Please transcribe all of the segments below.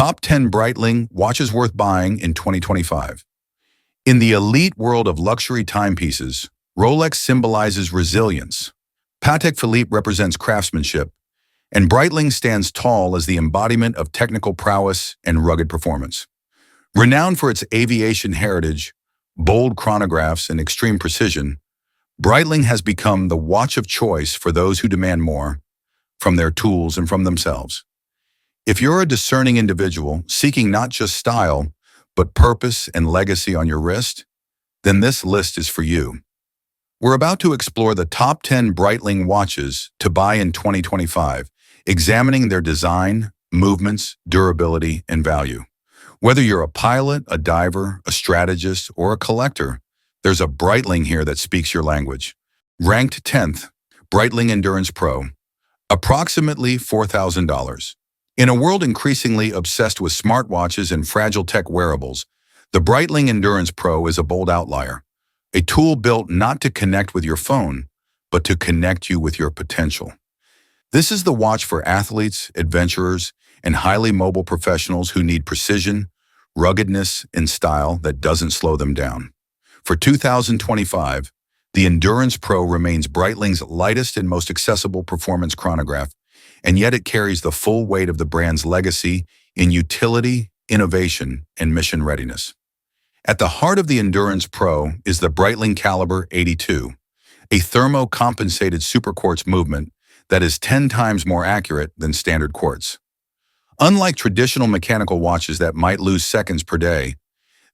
Top 10 Breitling Watches Worth Buying in 2025. In the elite world of luxury timepieces, Rolex symbolizes resilience, Patek Philippe represents craftsmanship, and Breitling stands tall as the embodiment of technical prowess and rugged performance. Renowned for its aviation heritage, bold chronographs, and extreme precision, Breitling has become the watch of choice for those who demand more from their tools and from themselves. If you're a discerning individual seeking not just style, but purpose and legacy on your wrist, then this list is for you. We're about to explore the top 10 Breitling watches to buy in 2025, examining their design, movements, durability, and value. Whether you're a pilot, a diver, a strategist, or a collector, there's a Breitling here that speaks your language. Ranked 10th, Breitling Endurance Pro, approximately $4,000. In a world increasingly obsessed with smartwatches and fragile tech wearables, the Breitling Endurance Pro is a bold outlier, a tool built not to connect with your phone, but to connect you with your potential. This is the watch for athletes, adventurers, and highly mobile professionals who need precision, ruggedness, and style that doesn't slow them down. For 2025, the Endurance Pro remains Breitling's lightest and most accessible performance chronograph, and yet it carries the full weight of the brand's legacy in utility, innovation, and mission readiness. At the heart of the Endurance Pro is the Breitling Caliber 82, a thermo-compensated superquartz movement that is 10 times more accurate than standard quartz. Unlike traditional mechanical watches that might lose seconds per day,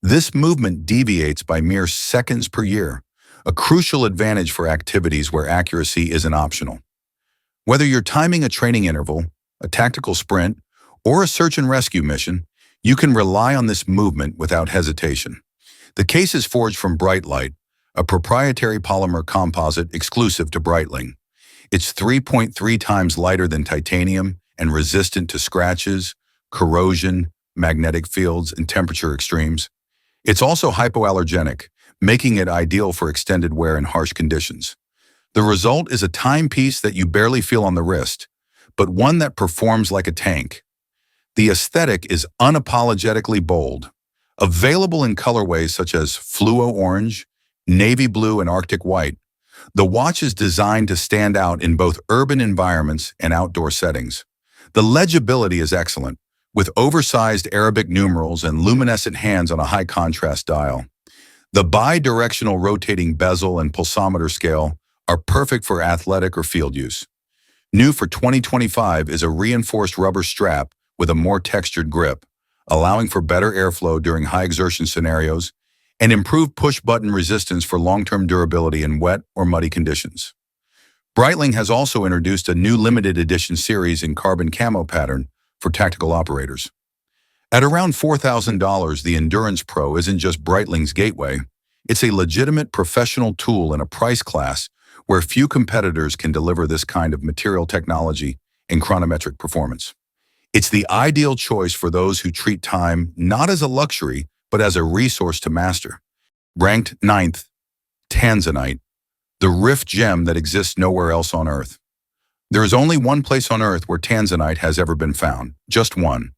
this movement deviates by mere seconds per year, a crucial advantage for activities where accuracy isn't optional. Whether you're timing a training interval, a tactical sprint, or a search and rescue mission, you can rely on this movement without hesitation. The case is forged from Breitlight, a proprietary polymer composite exclusive to Breitling. It's 3.3 times lighter than titanium and resistant to scratches, corrosion, magnetic fields, and temperature extremes. It's also hypoallergenic, making it ideal for extended wear in harsh conditions. The result is a timepiece that you barely feel on the wrist, but one that performs like a tank. The aesthetic is unapologetically bold, available in colorways such as fluo orange, navy blue, and Arctic white. The watch is designed to stand out in both urban environments and outdoor settings. The legibility is excellent, with oversized Arabic numerals and luminescent hands on a high-contrast dial. The bi-directional rotating bezel and pulsometer scale are perfect for athletic or field use. New for 2025 is a reinforced rubber strap with a more textured grip, allowing for better airflow during high-exertion scenarios and improved push-button resistance for long-term durability in wet or muddy conditions. Breitling has also introduced a new limited edition series in carbon camo pattern for tactical operators. At around $4,000, the Endurance Pro isn't just Breitling's gateway. It's a legitimate professional tool in a price class where few competitors can deliver this kind of material technology and chronometric performance. It's the ideal choice for those who treat time not as a luxury, but as a resource to master. Ranked 9th, Tanzanite, the rift gem that exists nowhere else on Earth. There is only one place on Earth where Tanzanite has ever been found, just one.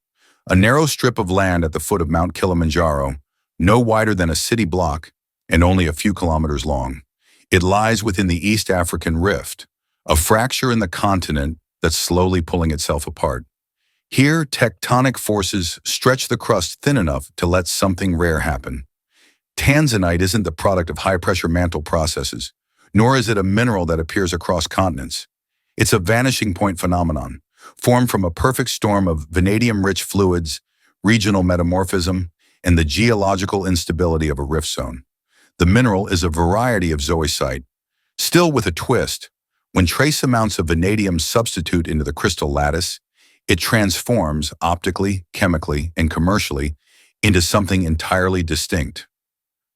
A narrow strip of land at the foot of Mount Kilimanjaro, no wider than a city block and only a few kilometers long. It lies within the East African Rift, a fracture in the continent that's slowly pulling itself apart. Here, tectonic forces stretch the crust thin enough to let something rare happen. Tanzanite isn't the product of high-pressure mantle processes, nor is it a mineral that appears across continents. It's a vanishing point phenomenon, formed from a perfect storm of vanadium-rich fluids, regional metamorphism, and the geological instability of a rift zone. The mineral is a variety of zoisite. Still with a twist, when trace amounts of vanadium substitute into the crystal lattice, it transforms optically, chemically, and commercially into something entirely distinct.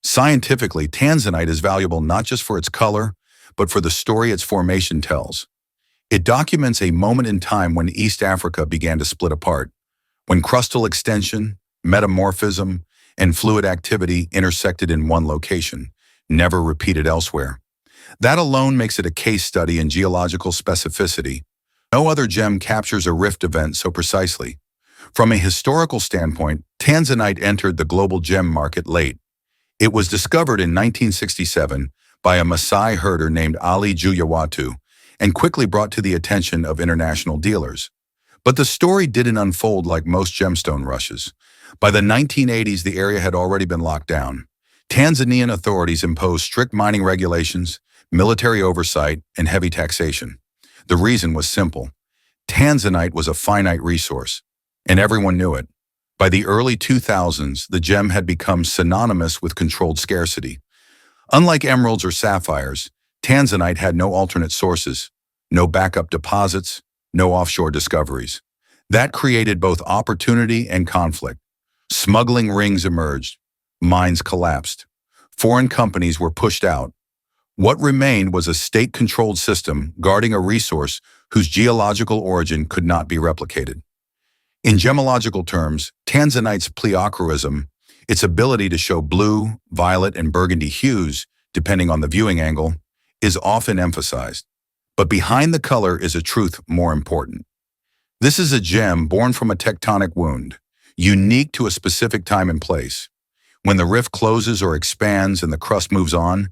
Scientifically, Tanzanite is valuable not just for its color, but for the story its formation tells. It documents a moment in time when East Africa began to split apart, when crustal extension, metamorphism, and fluid activity intersected in one location, never repeated elsewhere. That alone makes it a case study in geological specificity. No other gem captures a rift event so precisely. From a historical standpoint, tanzanite entered the global gem market late. It was discovered in 1967 by a Maasai herder named Ali Juyawatu and quickly brought to the attention of international dealers. But the story didn't unfold like most gemstone rushes. By the 1980s, the area had already been locked down. Tanzanian authorities imposed strict mining regulations, military oversight, and heavy taxation. The reason was simple. Tanzanite was a finite resource, and everyone knew it. By the early 2000s, the gem had become synonymous with controlled scarcity. Unlike emeralds or sapphires, tanzanite had no alternate sources, no backup deposits, no offshore discoveries. That created both opportunity and conflict. Smuggling rings emerged. Mines collapsed. Foreign companies were pushed out. What remained was a state-controlled system guarding a resource whose geological origin could not be replicated. In gemological terms, tanzanite's pleochroism, its ability to show blue, violet, and burgundy hues, depending on the viewing angle, is often emphasized. But behind the color is a truth more important. This is a gem born from a tectonic wound, unique to a specific time and place. When the rift closes or expands and the crust moves on,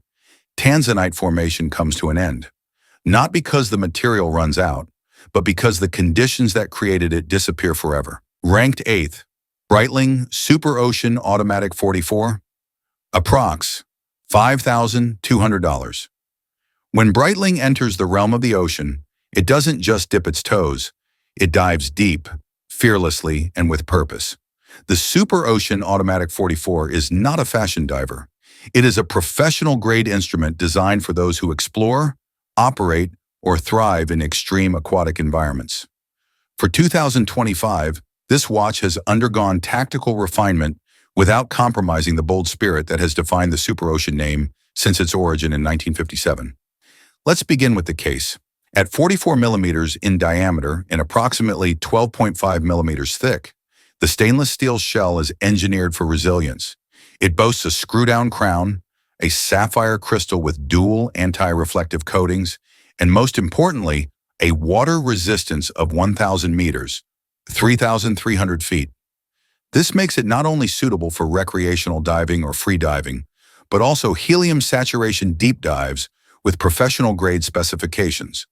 tanzanite formation comes to an end. Not because the material runs out, but because the conditions that created it disappear forever. Ranked 8th, Breitling Superocean Automatic 44, approx. $5,200. When Breitling enters the realm of the ocean, it doesn't just dip its toes, it dives deep, fearlessly, and with purpose. The Superocean Automatic 44 is not a fashion diver. It is a professional-grade instrument designed for those who explore, operate, or thrive in extreme aquatic environments. For 2025, this watch has undergone tactical refinement without compromising the bold spirit that has defined the Superocean name since its origin in 1957. Let's begin with the case. At 44 millimeters in diameter and approximately 12.5 millimeters thick, the stainless steel shell is engineered for resilience. It boasts a screw-down crown, a sapphire crystal with dual anti-reflective coatings, and most importantly, a water resistance of 1,000 meters, 3,300 feet. This makes it not only suitable for recreational diving or free diving, but also helium saturation deep dives with professional-grade specifications.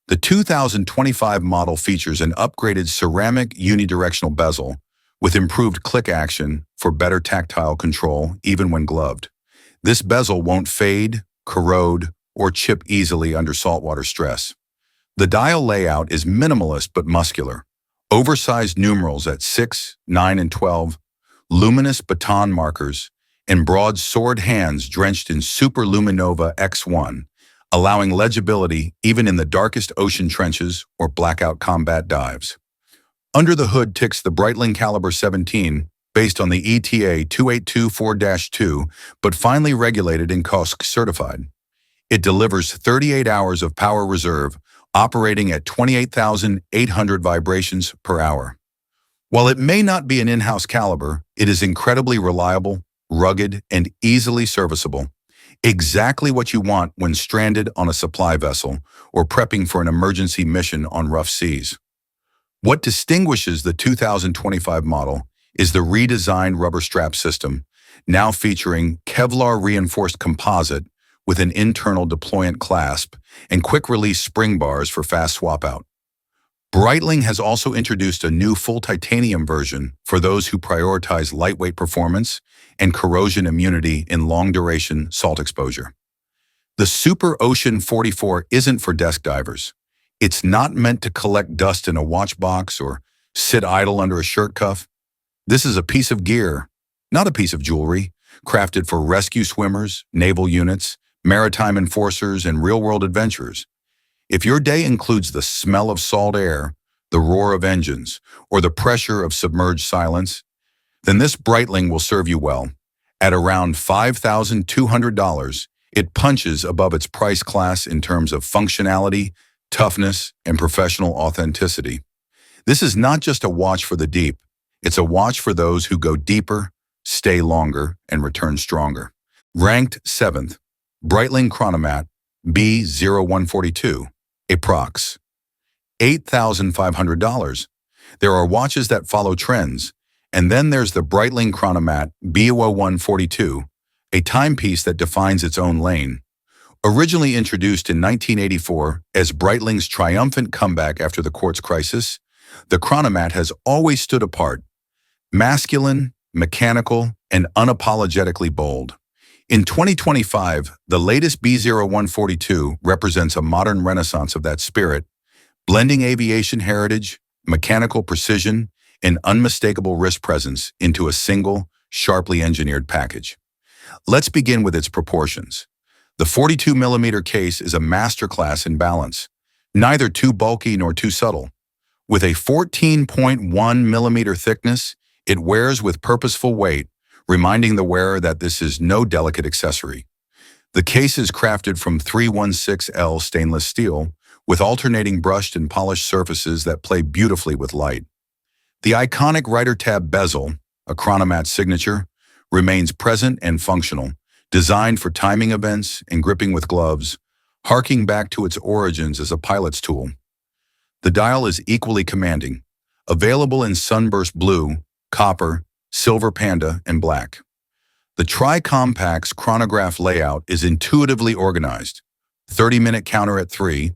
The 2025 model features an upgraded ceramic unidirectional bezel with improved click action for better tactile control even when gloved. This bezel won't fade, corrode, or chip easily under saltwater stress. The dial layout is minimalist but muscular. Oversized numerals at 6, 9, and 12, luminous baton markers, and broad sword hands drenched in Superluminova X1, allowing legibility even in the darkest ocean trenches or blackout combat dives. Under the hood ticks the Breitling Caliber 17, based on the ETA 2824-2, but finely regulated and COSC certified. It delivers 38 hours of power reserve, operating at 28,800 vibrations per hour. While it may not be an in-house caliber, it is incredibly reliable, rugged, and easily serviceable. Exactly what you want when stranded on a supply vessel or prepping for an emergency mission on rough seas. What distinguishes the 2025 model is the redesigned rubber strap system, now featuring Kevlar-reinforced composite with an internal deployant clasp and quick-release spring bars for fast swap-out. Breitling has also introduced a new full titanium version for those who prioritize lightweight performance and corrosion immunity in long-duration salt exposure. The Superocean 44 isn't for desk divers. It's not meant to collect dust in a watch box or sit idle under a shirt cuff. This is a piece of gear, not a piece of jewelry, crafted for rescue swimmers, naval units, maritime enforcers, and real-world adventurers. If your day includes the smell of salt air, the roar of engines, or the pressure of submerged silence, then this Breitling will serve you well. At around $5,200, it punches above its price class in terms of functionality, toughness, and professional authenticity. This is not just a watch for the deep. It's a watch for those who go deeper, stay longer, and return stronger. Ranked 7th, Breitling Chronomat B01 approx. $8,500. There are watches that follow trends, and then there's the Breitling Chronomat B01 a timepiece that defines its own lane. Originally introduced in 1984 as Breitling's triumphant comeback after the quartz crisis, the Chronomat has always stood apart, masculine, mechanical, and unapologetically bold. In 2025, the latest B01 represents a modern renaissance of that spirit, blending aviation heritage, mechanical precision, and unmistakable wrist presence into a single, sharply engineered package. Let's begin with its proportions. The 42mm case is a masterclass in balance, neither too bulky nor too subtle. With a 14.1mm thickness, it wears with purposeful weight, reminding the wearer that this is no delicate accessory. The case is crafted from 316L stainless steel, with alternating brushed and polished surfaces that play beautifully with light. The iconic Rider Tab bezel, a Chronomat signature, remains present and functional, designed for timing events and gripping with gloves, harking back to its origins as a pilot's tool. The dial is equally commanding, available in sunburst blue, copper, silver panda, and black. The Tri-Compact's chronograph layout is intuitively organized: 30-minute counter at 3,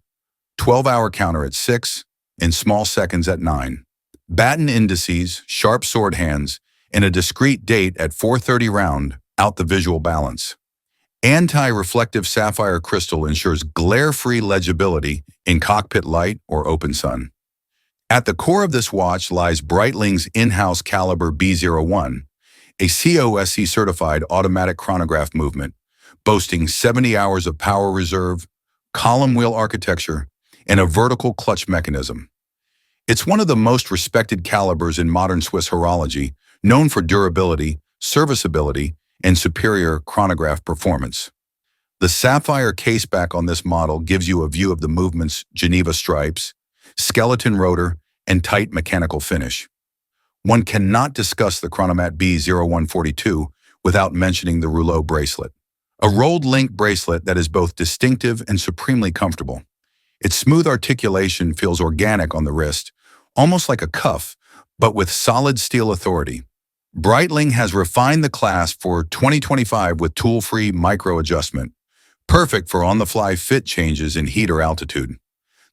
12-hour counter at 6, and small seconds at 9. Batten indices, sharp sword hands, and a discrete date at 4:30 round out the visual balance. Anti-reflective sapphire crystal ensures glare-free legibility in cockpit light or open sun. At the core of this watch lies Breitling's in-house caliber B01, a COSC-certified automatic chronograph movement, boasting 70 hours of power reserve, column wheel architecture, and a vertical clutch mechanism. It's one of the most respected calibers in modern Swiss horology, known for durability, serviceability, and superior chronograph performance. The sapphire caseback on this model gives you a view of the movement's Geneva stripes, skeleton rotor, and tight mechanical finish. One cannot discuss the Chronomat B01 without mentioning the rouleau bracelet, a rolled link bracelet that is both distinctive and supremely comfortable. Its smooth articulation feels organic on the wrist, almost like a cuff, but with solid steel authority. Breitling has refined the class for 2025 with tool-free micro-adjustment, perfect for on-the-fly fit changes in heat or altitude.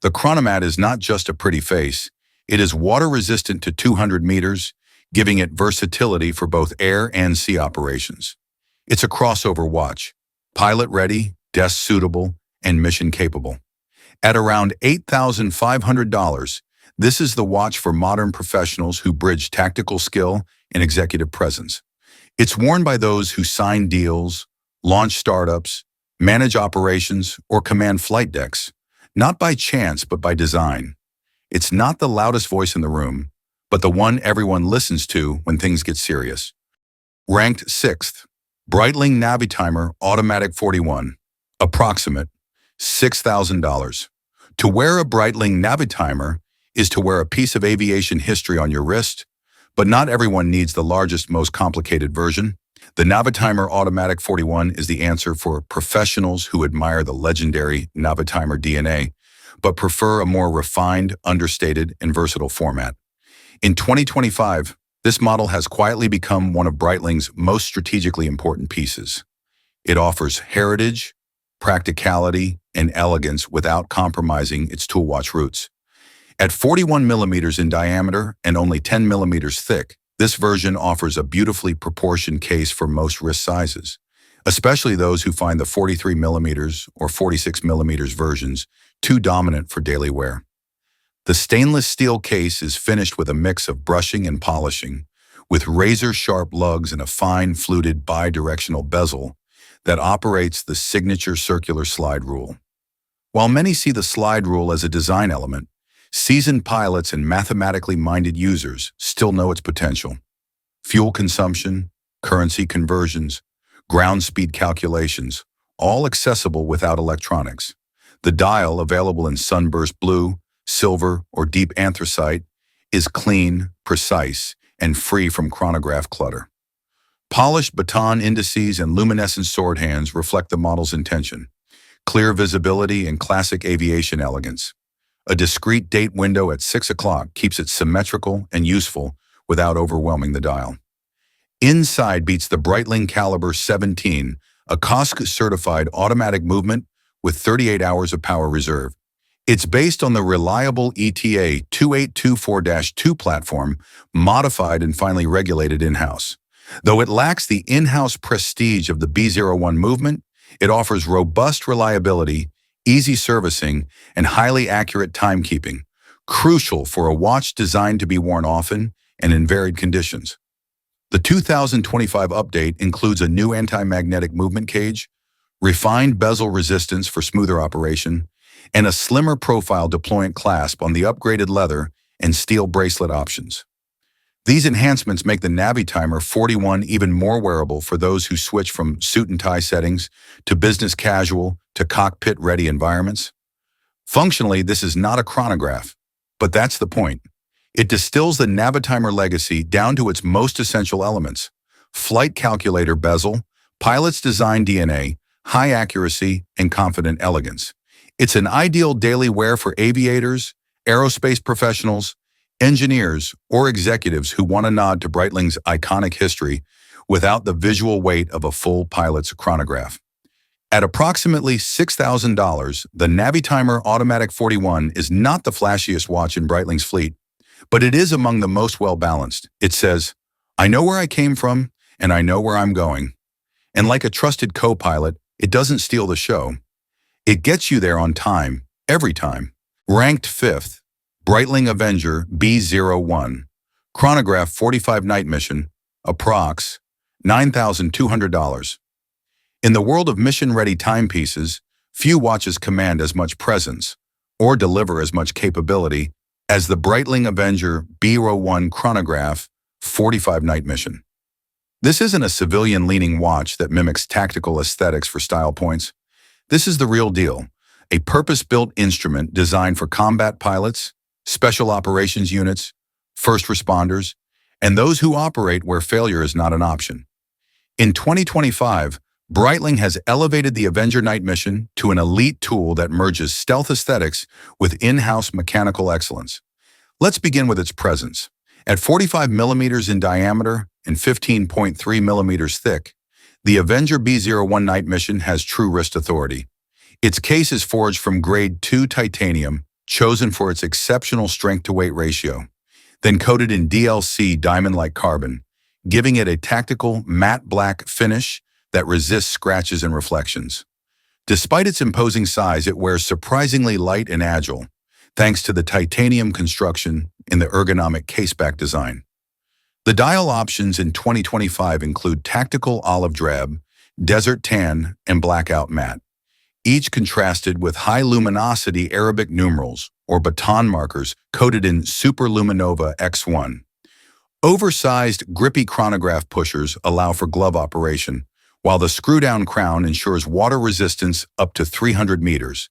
The Chronomat is not just a pretty face, it is water-resistant to 200 meters, giving it versatility for both air and sea operations. It's a crossover watch, pilot-ready, desk-suitable, and mission-capable. At around $8,500, this is the watch for modern professionals who bridge tactical skill and executive presence. It's worn by those who sign deals, launch startups, manage operations, or command flight decks, not by chance but by design. It's not the loudest voice in the room, but the one everyone listens to when things get serious. Ranked 6th, Breitling Navitimer Automatic 41, approximate, $6,000. To wear a Breitling Navitimer is to wear a piece of aviation history on your wrist, but not everyone needs the largest, most complicated version. The Navitimer Automatic 41 is the answer for professionals who admire the legendary Navitimer DNA, but prefer a more refined, understated, and versatile format. In 2025, this model has quietly become one of Breitling's most strategically important pieces. It offers heritage, practicality, and elegance without compromising its tool watch roots. At 41 millimeters in diameter and only 10 millimeters thick, this version offers a beautifully proportioned case for most wrist sizes, especially those who find the 43 millimeters or 46 millimeters versions too dominant for daily wear. The stainless steel case is finished with a mix of brushing and polishing, with razor-sharp lugs and a fine fluted bi-directional bezel that operates the signature circular slide rule. While many see the slide rule as a design element, seasoned pilots and mathematically minded users still know its potential. Fuel consumption, currency conversions, ground speed calculations, all accessible without electronics. The dial, available in sunburst blue, silver, or deep anthracite, is clean, precise, and free from chronograph clutter. Polished baton indices and luminescent sword hands reflect the model's intention: clear visibility and classic aviation elegance. A discrete date window at 6 o'clock keeps it symmetrical and useful without overwhelming the dial. Inside beats the Breitling Caliber 17, a COSC-certified automatic movement with 38 hours of power reserve. It's based on the reliable ETA 2824-2 platform, modified and finally regulated in-house. Though it lacks the in-house prestige of the B01 movement, it offers robust reliability, easy servicing, and highly accurate timekeeping, crucial for a watch designed to be worn often and in varied conditions. The 2025 update includes a new anti-magnetic movement cage, refined bezel resistance for smoother operation, and a slimmer profile deployant clasp on the upgraded leather and steel bracelet options. These enhancements make the Navitimer 41 even more wearable for those who switch from suit and tie settings to business casual to cockpit-ready environments. Functionally, this is not a chronograph, but that's the point. It distills the Navitimer legacy down to its most essential elements: flight calculator bezel, pilot's design DNA, high accuracy, and confident elegance. It's an ideal daily wear for aviators, aerospace professionals, engineers, or executives who want a nod to Breitling's iconic history without the visual weight of a full pilot's chronograph. At approximately $6,000, the Navitimer Automatic 41 is not the flashiest watch in Breitling's fleet, but it is among the most well-balanced. It says, "I know where I came from, and I know where I'm going." And like a trusted co-pilot, it doesn't steal the show. It gets you there on time, every time. Ranked 5th, Breitling Avenger B01 Chronograph 45 Night Mission, approx. $9,200. In the world of mission-ready timepieces, few watches command as much presence or deliver as much capability as the Breitling Avenger B01 Chronograph 45 Night Mission. This isn't a civilian-leaning watch that mimics tactical aesthetics for style points. This is the real deal, a purpose-built instrument designed for combat pilots, special operations units, first responders, and those who operate where failure is not an option. In 2025, Breitling has elevated the Avenger Night Mission to an elite tool that merges stealth aesthetics with in-house mechanical excellence. Let's begin with its presence. At 45 millimeters in diameter and 15.3 millimeters thick, the Avenger B01 Night Mission has true wrist authority. Its case is forged from grade 2 titanium, chosen for its exceptional strength-to-weight ratio, then coated in DLC diamond-like carbon, giving it a tactical matte black finish that resists scratches and reflections. Despite its imposing size, it wears surprisingly light and agile, thanks to the titanium construction in the ergonomic caseback design. The dial options in 2025 include tactical olive drab, desert tan, and blackout matte, each contrasted with high luminosity Arabic numerals or baton markers coated in Superluminova X1. Oversized, grippy chronograph pushers allow for glove operation, while the screw-down crown ensures water resistance up to 300 meters,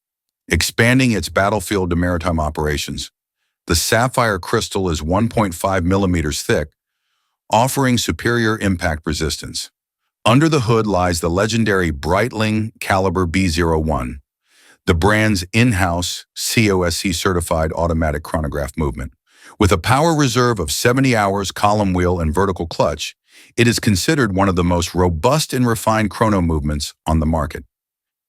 expanding its battlefield to maritime operations. The sapphire crystal is 1.5 millimeters thick, offering superior impact resistance. Under the hood lies the legendary Breitling Caliber B01, the brand's in-house COSC-certified automatic chronograph movement. With a power reserve of 70 hours, column wheel, and vertical clutch, it is considered one of the most robust and refined chrono movements on the market.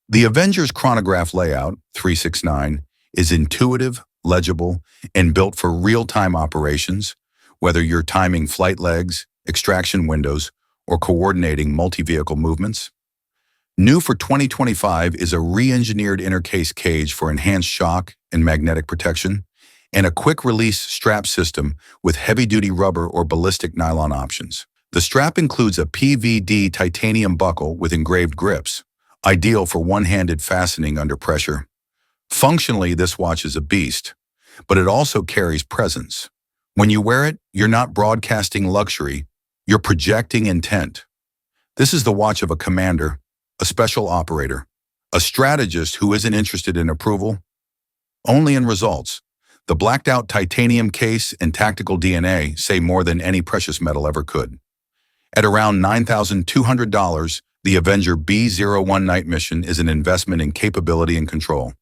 The Avenger's chronograph layout, 369, is intuitive, legible, and built for real-time operations, whether you're timing flight legs, extraction windows, or coordinating multi-vehicle movements. New for 2025 is a re-engineered inner-case cage for enhanced shock and magnetic protection, and a quick-release strap system with heavy-duty rubber or ballistic nylon options. The strap includes a PVD titanium buckle with engraved grips, ideal for one-handed fastening under pressure. Functionally, this watch is a beast, but it also carries presence. When you wear it, you're not broadcasting luxury, you're projecting intent. This is the watch of a commander, a special operator, a strategist who isn't interested in approval, only in results. The blacked-out titanium case and tactical DNA say more than any precious metal ever could. At around $9,200, the Avenger B01 Night Mission is an investment in capability and control.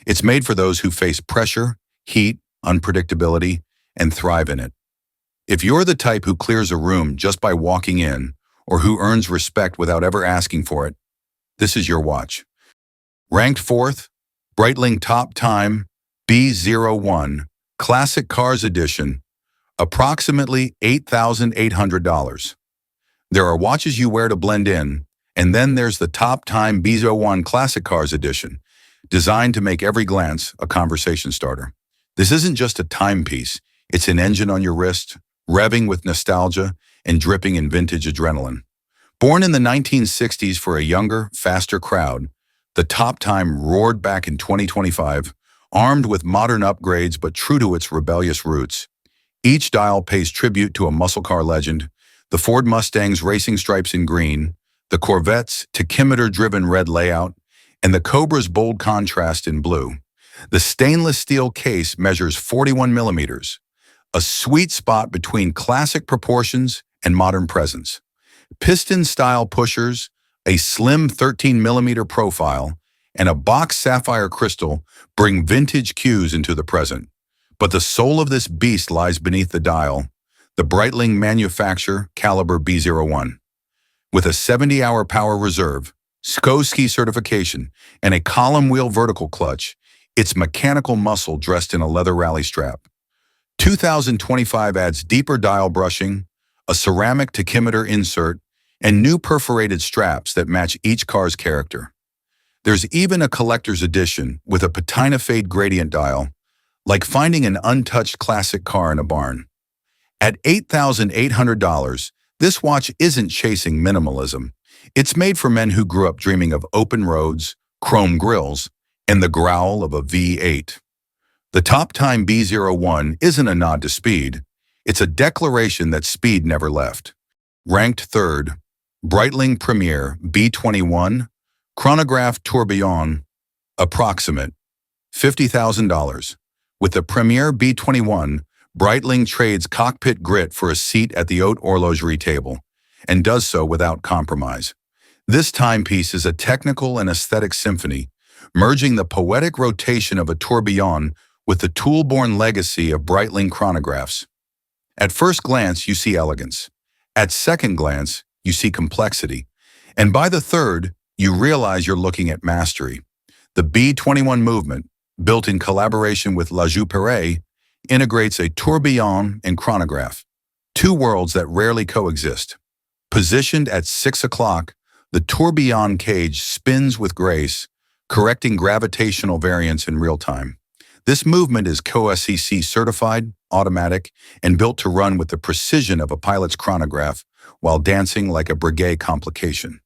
It's made for those who face pressure, heat, unpredictability, and thrive in it. If you're the type who clears a room just by walking in, or who earns respect without ever asking for it, this is your watch. Ranked 4th, Breitling Top Time B01 Classic Cars Edition, approximately $8,800. There are watches you wear to blend in, and then there's the Top Time B01 Classic Cars Edition, designed to make every glance a conversation starter. This isn't just a timepiece, it's an engine on your wrist, revving with nostalgia and dripping in vintage adrenaline. Born in the 1960s for a younger, faster crowd, the Top Time roared back in 2025, armed with modern upgrades but true to its rebellious roots. Each dial pays tribute to a muscle car legend, the Ford Mustang's racing stripes in green, the Corvette's tachymeter-driven red layout, and the Cobra's bold contrast in blue. The stainless steel case measures 41 millimeters, a sweet spot between classic proportions and modern presence. Piston-style pushers, a slim 13mm profile, and a boxed sapphire crystal bring vintage cues into the present. But the soul of this beast lies beneath the dial, the Breitling manufacture caliber B01. With a 70-hour power reserve, SCO-ski certification, and a column wheel vertical clutch, it's mechanical muscle dressed in a leather rally strap. 2025 adds deeper dial brushing, a ceramic tachymeter insert, and new perforated straps that match each car's character. There's even a collector's edition with a patina fade gradient dial, like finding an untouched classic car in a barn. At $8,800, this watch isn't chasing minimalism. It's made for men who grew up dreaming of open roads, chrome grills, and the growl of a V8. The Top Time B01 isn't a nod to speed. It's a declaration that speed never left. Ranked 3rd, Breitling Premier B21 Chronograph Tourbillon, approximate $50,000. With the Premier B21, Breitling trades cockpit grit for a seat at the haute horlogerie table, and does so without compromise. This timepiece is a technical and aesthetic symphony, merging the poetic rotation of a tourbillon with the tool-born legacy of Breitling chronographs. At first glance, you see elegance. At second glance, you see complexity. And by the third, you realize you're looking at mastery. The B21 movement, built in collaboration with La Joux integrates a tourbillon and chronograph, two worlds that rarely coexist. Positioned at 6 o'clock, the tourbillon cage spins with grace, correcting gravitational variance in real time. This movement is COSCC certified, automatic, and built to run with the precision of a pilot's chronograph while dancing like a breguet complication.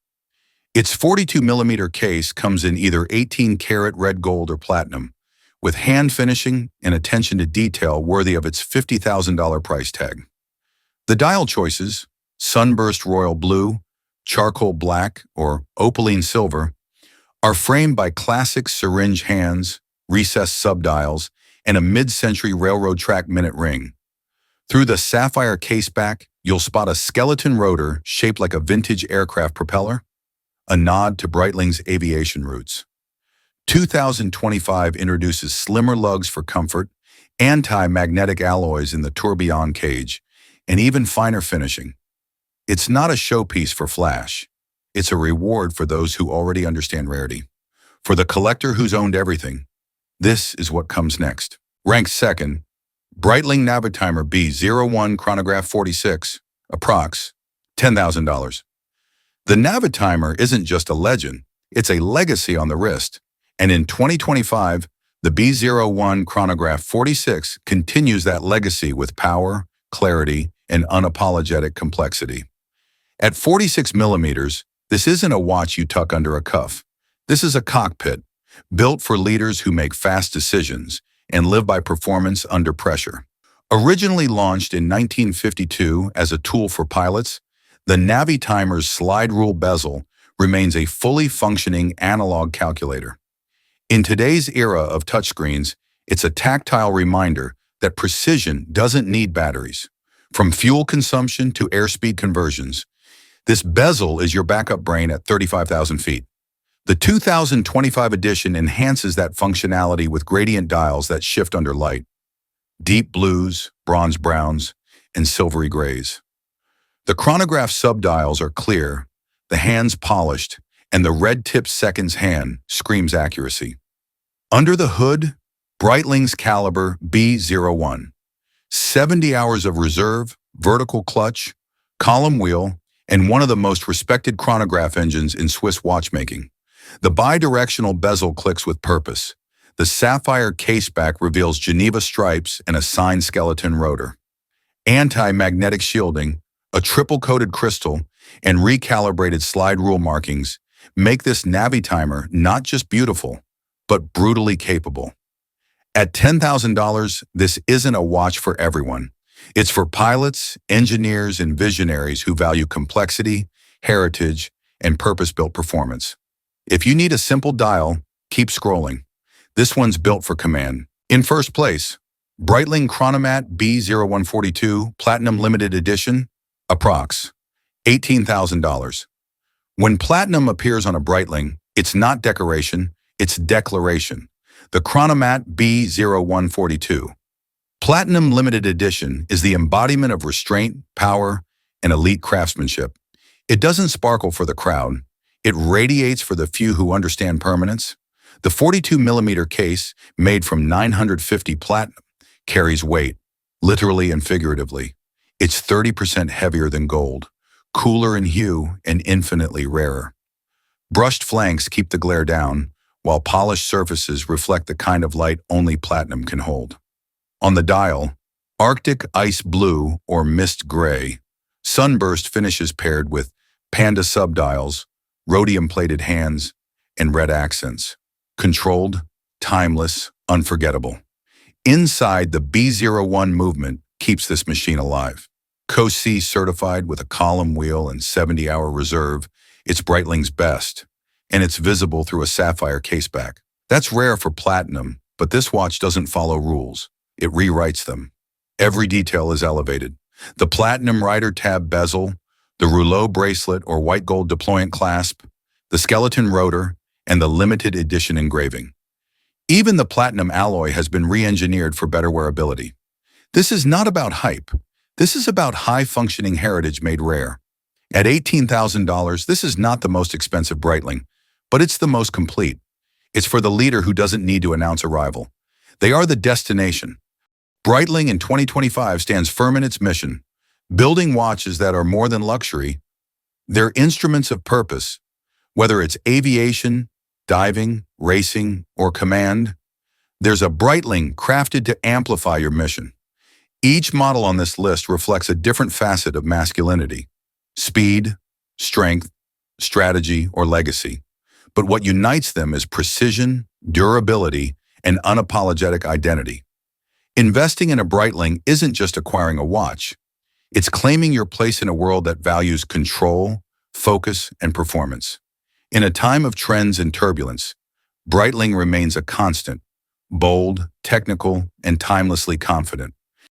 Its 42mm case comes in either 18-karat red gold or platinum, with hand finishing and attention to detail worthy of its $50,000 price tag. The dial choices, sunburst royal blue, charcoal black, or opaline silver, are framed by classic syringe hands, recessed subdials, and a mid-century railroad track minute ring. Through the sapphire caseback, you'll spot a skeleton rotor shaped like a vintage aircraft propeller, a nod to Breitling's aviation roots. 2025 introduces slimmer lugs for comfort, anti-magnetic alloys in the tourbillon cage, and even finer finishing. It's not a showpiece for flash. It's a reward for those who already understand rarity. For the collector who's owned everything, this is what comes next. Ranked 2nd, Breitling Navitimer B01 Chronograph 46, approx. $10,000. The Navitimer isn't just a legend, it's a legacy on the wrist. And in 2025, the B01 Chronograph 46 continues that legacy with power, clarity, and unapologetic complexity. At 46 millimeters, this isn't a watch you tuck under a cuff. This is a cockpit, built for leaders who make fast decisions and live by performance under pressure. Originally launched in 1952 as a tool for pilots, the Navitimer's slide rule bezel remains a fully functioning analog calculator. In today's era of touchscreens, it's a tactile reminder that precision doesn't need batteries. From fuel consumption to airspeed conversions, this bezel is your backup brain at 35,000 feet. The 2025 edition enhances that functionality with gradient dials that shift under light, deep blues, bronze browns, and silvery grays. The chronograph subdials are clear, the hands polished, and the red-tipped seconds hand screams accuracy. Under the hood, Breitling's caliber B01. 70 hours of reserve, vertical clutch, column wheel, and one of the most respected chronograph engines in Swiss watchmaking. The bidirectional bezel clicks with purpose. The sapphire caseback reveals Geneva stripes and a signed skeleton rotor. Anti-magnetic shielding, a triple-coated crystal, and recalibrated slide rule markings make this Navitimer not just beautiful, but brutally capable. At $10,000, this isn't a watch for everyone. It's for pilots, engineers, and visionaries who value complexity, heritage, and purpose-built performance. If you need a simple dial, keep scrolling. This one's built for command. In first place, Breitling Chronomat B01 Platinum Limited Edition, approx. $18,000. When platinum appears on a Breitling, it's not decoration, it's declaration. The Chronomat B01 Platinum Limited Edition is the embodiment of restraint, power, and elite craftsmanship. It doesn't sparkle for the crowd. It radiates for the few who understand permanence. The 42mm case, made from 950 platinum, carries weight, literally and figuratively. It's 30% heavier than gold, cooler in hue, and infinitely rarer. Brushed flanks keep the glare down, while polished surfaces reflect the kind of light only platinum can hold. On the dial, Arctic ice blue or mist gray, sunburst finishes paired with panda subdials, rhodium-plated hands, and red accents. Controlled, timeless, unforgettable. Inside, the B01 movement keeps this machine alive. Co-C certified with a column wheel and 70-hour reserve, it's Breitling's best, and it's visible through a sapphire caseback. That's rare for platinum, but this watch doesn't follow rules. It rewrites them. Every detail is elevated. The platinum rider tab bezel, the rouleau bracelet or white gold deployant clasp, the skeleton rotor, and the limited edition engraving. Even the platinum alloy has been re-engineered for better wearability. This is not about hype. This is about high-functioning heritage made rare. At $18,000, this is not the most expensive Breitling, but it's the most complete. It's for the leader who doesn't need to announce arrival. They are the destination. Breitling in 2025 stands firm in its mission, building watches that are more than luxury. They're instruments of purpose. Whether it's aviation, diving, racing, or command, there's a Breitling crafted to amplify your mission. Each model on this list reflects a different facet of masculinity: speed, strength, strategy, or legacy. But what unites them is precision, durability, and unapologetic identity. Investing in a Breitling isn't just acquiring a watch. It's claiming your place in a world that values control, focus, and performance. In a time of trends and turbulence, Breitling remains a constant, bold, technical, and timelessly confident.